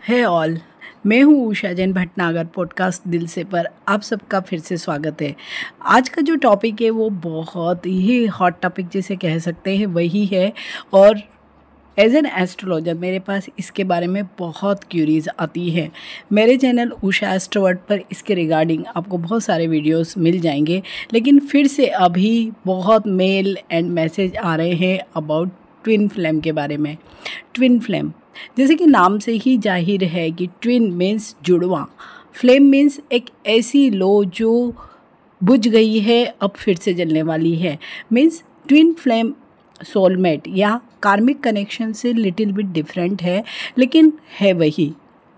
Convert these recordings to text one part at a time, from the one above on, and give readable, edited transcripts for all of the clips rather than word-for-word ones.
है ऑल। मैं हूँ उषा जैन भटनागर। पॉडकास्ट दिल से पर आप सबका फिर से स्वागत है। आज का जो टॉपिक है वो बहुत ही हॉट टॉपिक जिसे कह सकते हैं वही है, और एज एन एस्ट्रोलॉजर मेरे पास इसके बारे में बहुत क्यूरीज आती है। मेरे चैनल उषा एस्ट्रोवर्ट पर इसके रिगार्डिंग आपको बहुत सारे वीडियोस मिल जाएंगे, लेकिन फिर से अभी बहुत मेल एंड मैसेज आ रहे हैं अबाउट ट्विन फ्लेम के बारे में। ट्विन फ्लेम जैसे कि नाम से ही जाहिर है कि ट्विन मीन्स जुड़वा, फ्लेम मीन्स एक ऐसी लो जो बुझ गई है अब फिर से जलने वाली है। मीन्स ट्विन फ्लेम सोलमेट या कार्मिक कनेक्शन से लिटिल बिट डिफरेंट है, लेकिन है वही।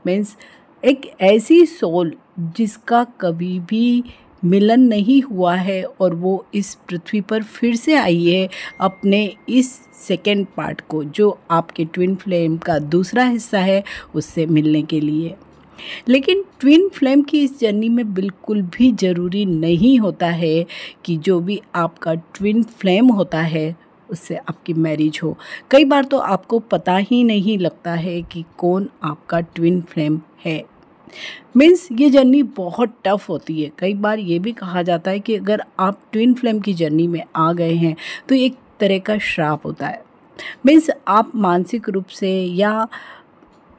मीन्स एक ऐसी सोल जिसका कभी भी मिलन नहीं हुआ है और वो इस पृथ्वी पर फिर से आई है अपने इस सेकेंड पार्ट को, जो आपके ट्विन फ्लेम का दूसरा हिस्सा है, उससे मिलने के लिए। लेकिन ट्विन फ्लेम की इस जर्नी में बिल्कुल भी ज़रूरी नहीं होता है कि जो भी आपका ट्विन फ्लेम होता है उससे आपकी मैरिज हो। कई बार तो आपको पता ही नहीं लगता है कि कौन आपका ट्विन फ्लेम है। मीन्स ये जर्नी बहुत टफ होती है। कई बार ये भी कहा जाता है कि अगर आप ट्विन फ्लेम की जर्नी में आ गए हैं तो एक तरह का श्राप होता है। मीन्स आप मानसिक रूप से या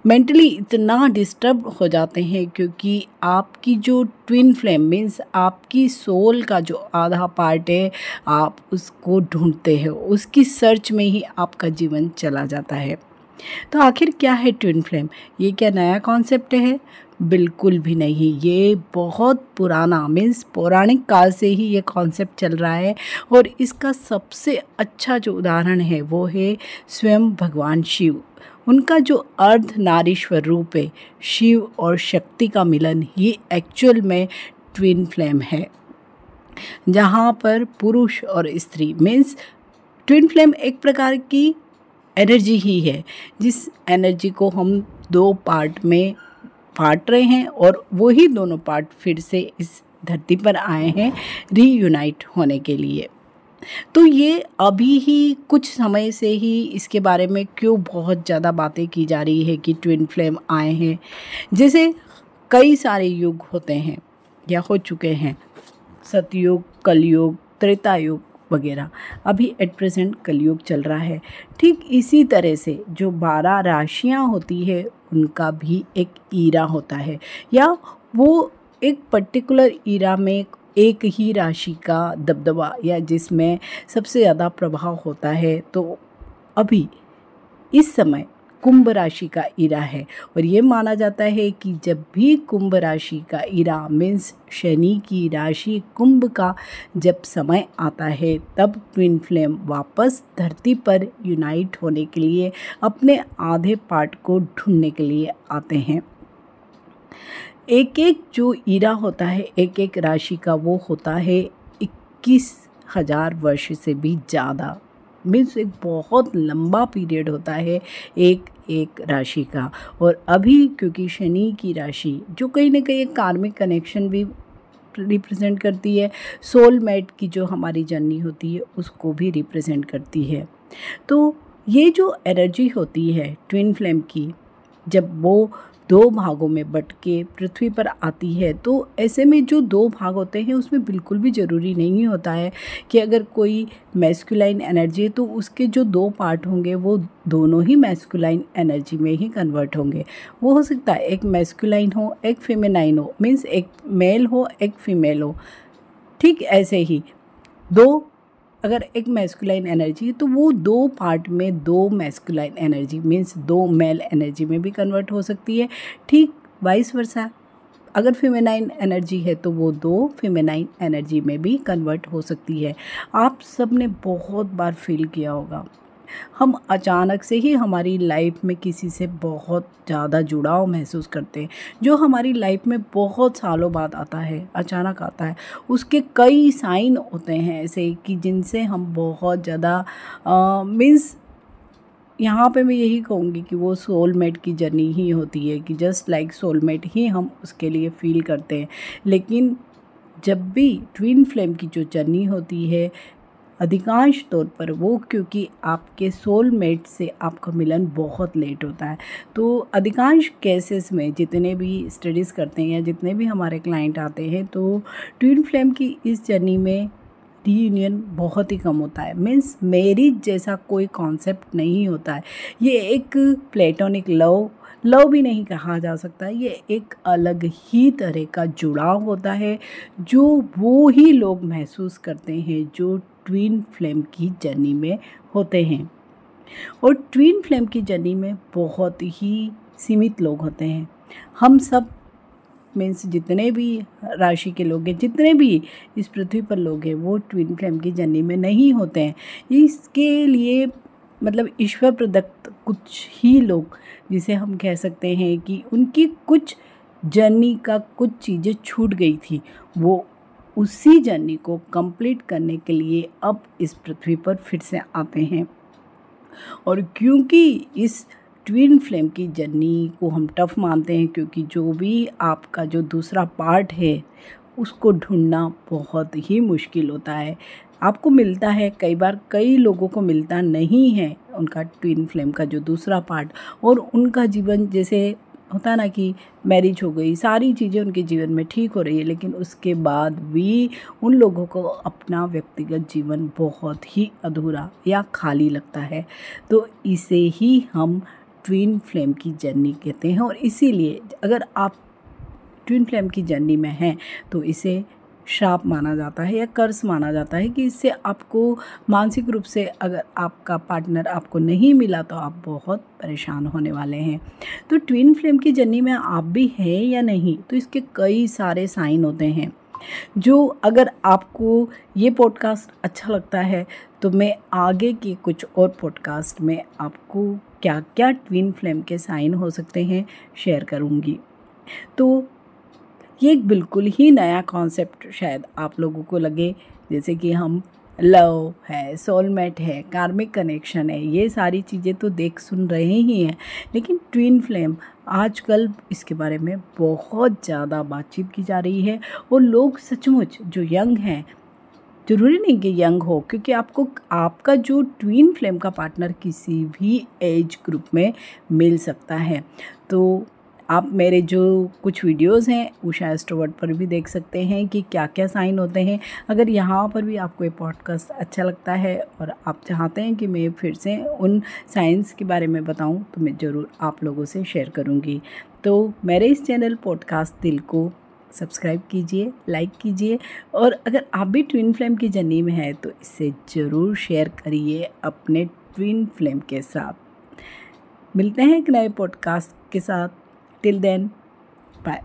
मेंटली इतना डिस्टर्ब हो जाते हैं क्योंकि आपकी जो ट्विन फ्लेम मीन्स आपकी सोल का जो आधा पार्ट है, आप उसको ढूंढते हैं, उसकी सर्च में ही आपका जीवन चला जाता है। तो आखिर क्या है ट्विन फ्लेम? ये क्या नया कॉन्सेप्ट है? बिल्कुल भी नहीं। ये बहुत पुराना मीन्स पौराणिक काल से ही ये कॉन्सेप्ट चल रहा है, और इसका सबसे अच्छा जो उदाहरण है वो है स्वयं भगवान शिव। उनका जो अर्धनारीश्वर रूप है, शिव और शक्ति का मिलन, ये एक्चुअल में ट्विन फ्लेम है, जहाँ पर पुरुष और स्त्री मीन्स ट्विन फ्लेम एक प्रकार की एनर्जी ही है, जिस एनर्जी को हम दो पार्ट में बांट रहे हैं, और वही दोनों पार्ट फिर से इस धरती पर आए हैं रीयूनाइट होने के लिए। तो ये अभी ही कुछ समय से ही इसके बारे में क्यों बहुत ज़्यादा बातें की जा रही है कि ट्विन फ्लेम आए हैं। जैसे कई सारे युग होते हैं या हो चुके हैं, सतयुग, कलयुग, त्रेता युग वगैरह। अभी एट प्रेजेंट कलयुग चल रहा है। ठीक इसी तरह से जो 12 राशियाँ होती है उनका भी एक ईरा होता है, या वो एक पर्टिकुलर ईरा में एक ही राशि का दबदबा या जिसमें सबसे ज़्यादा प्रभाव होता है। तो अभी इस समय कुंभ राशि का ईरा है, और ये माना जाता है कि जब भी कुंभ राशि का ईरा मीन्स शनि की राशि कुंभ का जब समय आता है, तब ट्विन फ्लेम वापस धरती पर यूनाइट होने के लिए अपने आधे पार्ट को ढूंढने के लिए आते हैं। एक एक जो ईरा होता है एक एक राशि का, वो होता है 21,000 वर्ष से भी ज़्यादा। मीन्स एक बहुत लंबा पीरियड होता है एक एक राशि का। और अभी क्योंकि शनि की राशि जो कहीं ना कहीं एक कार्मिक कनेक्शन भी रिप्रेजेंट करती है, सोलमेट की जो हमारी जर्नी होती है उसको भी रिप्रेजेंट करती है। तो ये जो एनर्जी होती है ट्विन फ्लेम की, जब वो दो भागों में बट के पृथ्वी पर आती है, तो ऐसे में जो दो भाग होते हैं उसमें बिल्कुल भी ज़रूरी नहीं होता है कि अगर कोई मैस्कुलाइन एनर्जी है तो उसके जो दो पार्ट होंगे वो दोनों ही मैस्कुलाइन एनर्जी में ही कन्वर्ट होंगे। वो हो सकता है एक मैस्कुलाइन हो एक फेमिनाइन हो, मीन्स एक मेल हो एक फीमेल हो। ठीक ऐसे ही दो, अगर एक मैस्कुलाइन एनर्जी है तो वो दो पार्ट में दो मैस्कुलाइन एनर्जी मीन्स दो मेल एनर्जी में भी कन्वर्ट हो सकती है। ठीक वाइस वर्सा, अगर फेमिनाइन एनर्जी है तो वो दो फेमिनाइन एनर्जी में भी कन्वर्ट हो सकती है। आप सब ने बहुत बार फील किया होगा, हम अचानक से ही हमारी लाइफ में किसी से बहुत ज़्यादा जुड़ाव महसूस करते हैं, जो हमारी लाइफ में बहुत सालों बाद आता है, अचानक आता है। उसके कई साइन होते हैं ऐसे कि जिनसे हम बहुत ज़्यादा मीन्स यहाँ पे मैं यही कहूँगी कि वो सोलमेट की जर्नी ही होती है, कि जस्ट लाइक सोलमेट ही हम उसके लिए फील करते हैं। लेकिन जब भी ट्विन फ्लेम की जो जर्नी होती है, अधिकांश तौर पर वो क्योंकि आपके सोलमेट से आपका मिलन बहुत लेट होता है। तो अधिकांश केसेस में जितने भी स्टडीज़ करते हैं या जितने भी हमारे क्लाइंट आते हैं, तो ट्विन फ्लेम की इस जर्नी में रीयूनियन बहुत ही कम होता है। मीन्स मैरिज जैसा कोई कॉन्सेप्ट नहीं होता है। ये एक प्लेटोनिक लव भी नहीं कहा जा सकता। ये एक अलग ही तरह का जुड़ाव होता है जो वो ही लोग महसूस करते हैं जो ट्विन फ्लेम की जर्नी में होते हैं। और ट्विन फ्लेम की जर्नी में बहुत ही सीमित लोग होते हैं। हम सब मीन्स जितने भी राशि के लोग हैं, जितने भी इस पृथ्वी पर लोग हैं, वो ट्विन फ्लेम की जर्नी में नहीं होते हैं। इसके लिए मतलब ईश्वर प्रदत्त कुछ ही लोग, जिसे हम कह सकते हैं कि उनकी कुछ जर्नी का कुछ चीज़ें छूट गई थी, वो उसी जर्नी को कंप्लीट करने के लिए अब इस पृथ्वी पर फिर से आते हैं। और क्योंकि इस ट्विन फ्लेम की जर्नी को हम टफ़ मानते हैं, क्योंकि जो भी आपका जो दूसरा पार्ट है उसको ढूंढना बहुत ही मुश्किल होता है। आपको मिलता है, कई बार कई लोगों को मिलता नहीं है उनका ट्विन फ्लेम का जो दूसरा पार्ट, और उनका जीवन जैसे होता ना कि मैरिज हो गई, सारी चीज़ें उनके जीवन में ठीक हो रही है, लेकिन उसके बाद भी उन लोगों को अपना व्यक्तिगत जीवन बहुत ही अधूरा या खाली लगता है। तो इसे ही हम ट्विन फ्लेम की जर्नी कहते हैं। और इसीलिए अगर आप ट्विन फ्लेम की जर्नी में हैं तो इसे श्राप माना जाता है या कर्स माना जाता है कि इससे आपको मानसिक रूप से, अगर आपका पार्टनर आपको नहीं मिला तो आप बहुत परेशान होने वाले हैं। तो ट्विन फ्लेम की जर्नी में आप भी हैं या नहीं, तो इसके कई सारे साइन होते हैं जो, अगर आपको ये पॉडकास्ट अच्छा लगता है तो मैं आगे के कुछ और पॉडकास्ट में आपको क्या क्या ट्विन फ्लेम के साइन हो सकते हैं शेयर करूँगी। तो ये एक बिल्कुल ही नया कॉन्सेप्ट शायद आप लोगों को लगे, जैसे कि हम लव है, सोलमेट है, कार्मिक कनेक्शन है, ये सारी चीज़ें तो देख सुन रहे ही हैं, लेकिन ट्विन फ्लेम आजकल इसके बारे में बहुत ज़्यादा बातचीत की जा रही है। और लोग सचमुच जो यंग हैं, ज़रूरी नहीं कि यंग हो, क्योंकि आपको आपका जो ट्विन फ्लेम का पार्टनर किसी भी एज ग्रुप में मिल सकता है। तो आप मेरे जो कुछ वीडियोस हैं उषा एस्ट्रोवर्ट पर भी देख सकते हैं कि क्या क्या साइन होते हैं। अगर यहाँ पर भी आपको ये पॉडकास्ट अच्छा लगता है और आप चाहते हैं कि मैं फिर से उन साइंस के बारे में बताऊं, तो मैं ज़रूर आप लोगों से शेयर करूँगी। तो मेरे इस चैनल पॉडकास्ट दिल को सब्सक्राइब कीजिए, लाइक कीजिए, और अगर आप भी ट्विन फ्लेम की जर्नी में हैं तो इसे ज़रूर शेयर करिए अपने ट्विन फ्लेम के साथ। मिलते हैं एक नए पॉडकास्ट के साथ। Till then, bye.